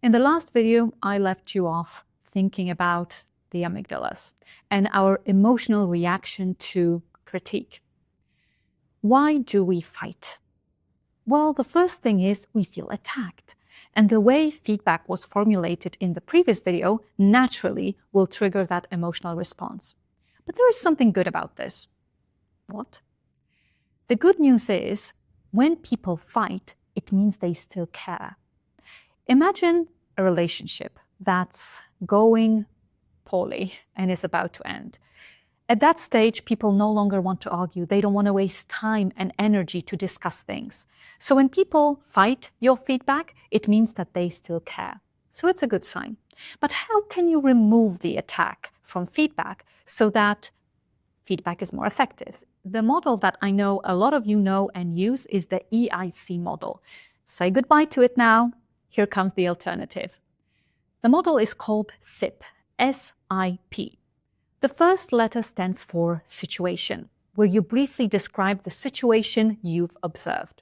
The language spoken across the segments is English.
In the last video, I left you off thinking about the amygdalas and our emotional reaction to critique. Why do we fight? Well, the first thing is we feel attacked. And the way feedback was formulated in the previous video naturally will trigger that emotional response. But there is something good about this. What? The good news is, when people fight, it means they still care. Imagine a relationship that's going poorly and is about to end. At that stage, people no longer want to argue. They don't want to waste time and energy to discuss things. So when people fight your feedback, it means that they still care. So it's a good sign. But how can you remove the attack from feedback so that feedback is more effective? The model that I know a lot of you know and use is the EIC model. Say goodbye to it now. Here comes the alternative. The model is called SIP, S-I-P. The first letter stands for situation, where you briefly describe the situation you've observed.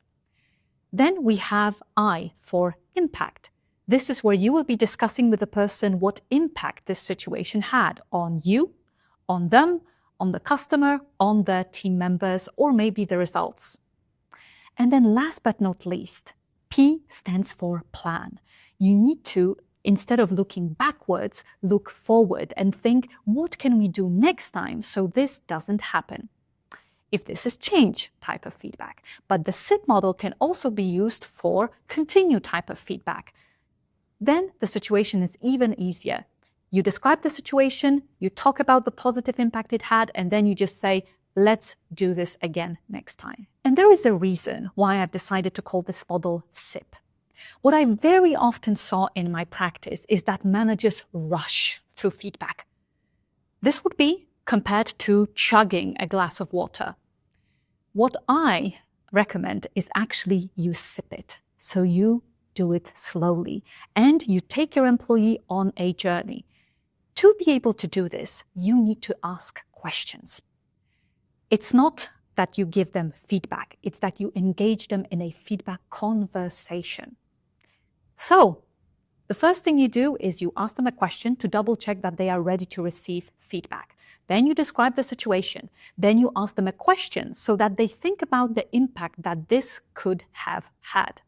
Then we have I for impact. This is where you will be discussing with the person what impact this situation had on you, on them, on the customer, on the team members, or maybe the results. And then last but not least, P stands for plan. You need to, instead of looking backwards, look forward and think, what can we do next time so this doesn't happen? If this is change type of feedback. But the SIP model can also be used for continue type of feedback. Then the situation is even easier. You describe the situation, you talk about the positive impact it had, and then you just say, let's do this again next time. And there is a reason why I've decided to call this model SIP. What I very often saw in my practice is that managers rush through feedback. This would be compared to chugging a glass of water. What I recommend is actually you sip it. So you do it slowly and you take your employee on a journey. To be able to do this, you need to ask questions. It's not that you give them feedback, it's that you engage them in a feedback conversation. So, the first thing you do is you ask them a question to double check that they are ready to receive feedback. Then you describe the situation. Then you ask them a question so that they think about the impact that this could have had.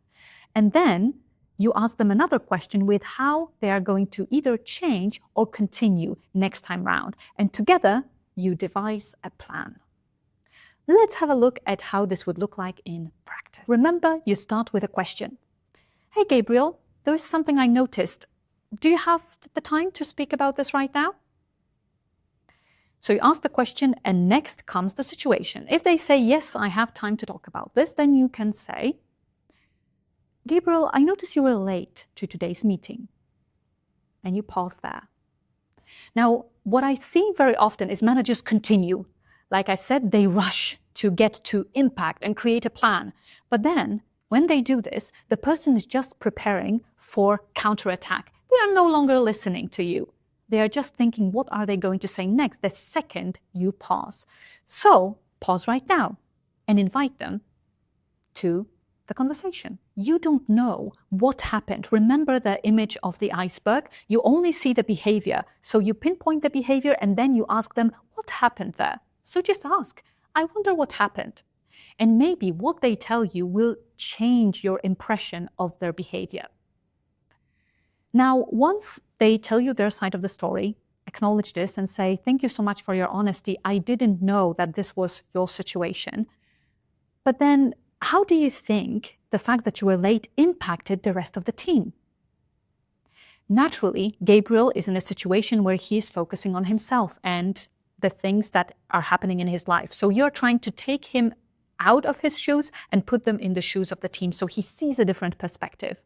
And then you ask them another question with how they are going to either change or continue next time round. And together, you devise a plan. Let's have a look at how this would look like in practice. Remember, you start with a question. Hey, Gabriel, there is something I noticed. Do you have the time to speak about this right now? So you ask the question and next comes the situation. If they say, yes, I have time to talk about this, then you can say, Gabriel, I noticed you were late to today's meeting. And you pause there. Now, what I see very often is managers continue. Like I said, they rush to get to impact and create a plan. But then, when they do this, the person is just preparing for counterattack. They are no longer listening to you. They are just thinking, what are they going to say next the second you pause? So, pause right now and invite them to the conversation. You don't know what happened. Remember the image of the iceberg? You only see the behavior. So you pinpoint the behavior and then you ask them, what happened there? So just ask, I wonder what happened. And maybe what they tell you will change your impression of their behavior. Now, once they tell you their side of the story, acknowledge this and say, thank you so much for your honesty. I didn't know that this was your situation. But then, how do you think the fact that you were late impacted the rest of the team? Naturally, Gabriel is in a situation where he is focusing on himself and the things that are happening in his life. So you're trying to take him out of his shoes and put them in the shoes of the team so he sees a different perspective.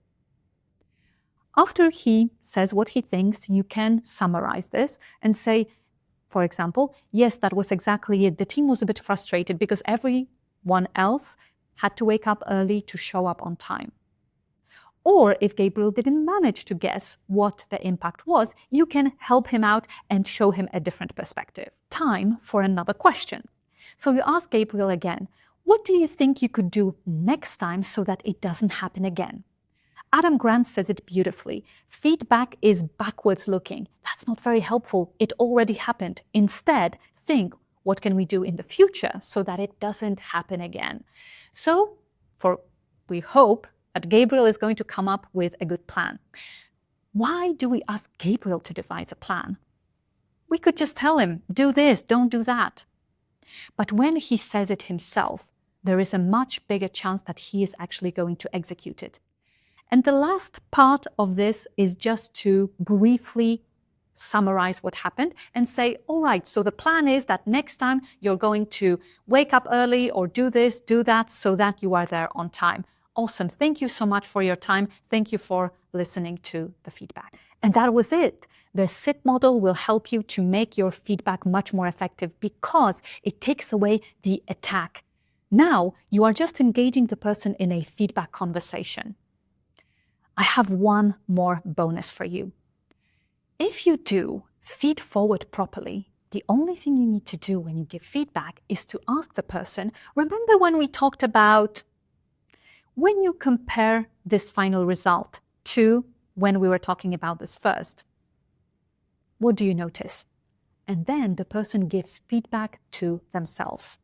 After he says what he thinks, you can summarize this and say, for example, yes, that was exactly it. The team was a bit frustrated because everyone else had to wake up early to show up on time. Or if Gabriel didn't manage to guess what the impact was, you can help him out and show him a different perspective. Time for another question. So you ask Gabriel again, what do you think you could do next time so that it doesn't happen again? Adam Grant says it beautifully. Feedback is backwards looking. That's not very helpful. It already happened. Instead, think, what can we do in the future so that it doesn't happen again? So, we hope that Gabriel is going to come up with a good plan. Why do we ask Gabriel to devise a plan? We could just tell him, do this, don't do that. But when he says it himself, there is a much bigger chance that he is actually going to execute it. And the last part of this is just to briefly summarize what happened and say, all right, so the plan is that next time you're going to wake up early or do this, do that, so that you are there on time. Awesome. Thank you so much for your time. Thank you for listening to the feedback. And that was it. The SIT model will help you to make your feedback much more effective because it takes away the attack. Now you are just engaging the person in a feedback conversation. I have one more bonus for you. If you do feed forward properly, the only thing you need to do when you give feedback is to ask the person, remember when we talked about when you compare this final result to when we were talking about this first, what do you notice? And then the person gives feedback to themselves.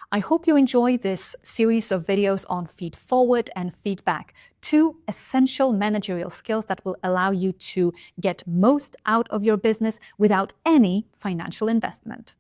I hope you enjoy this series of videos on feed forward and feedback, two essential managerial skills that will allow you to get most out of your business without any financial investment.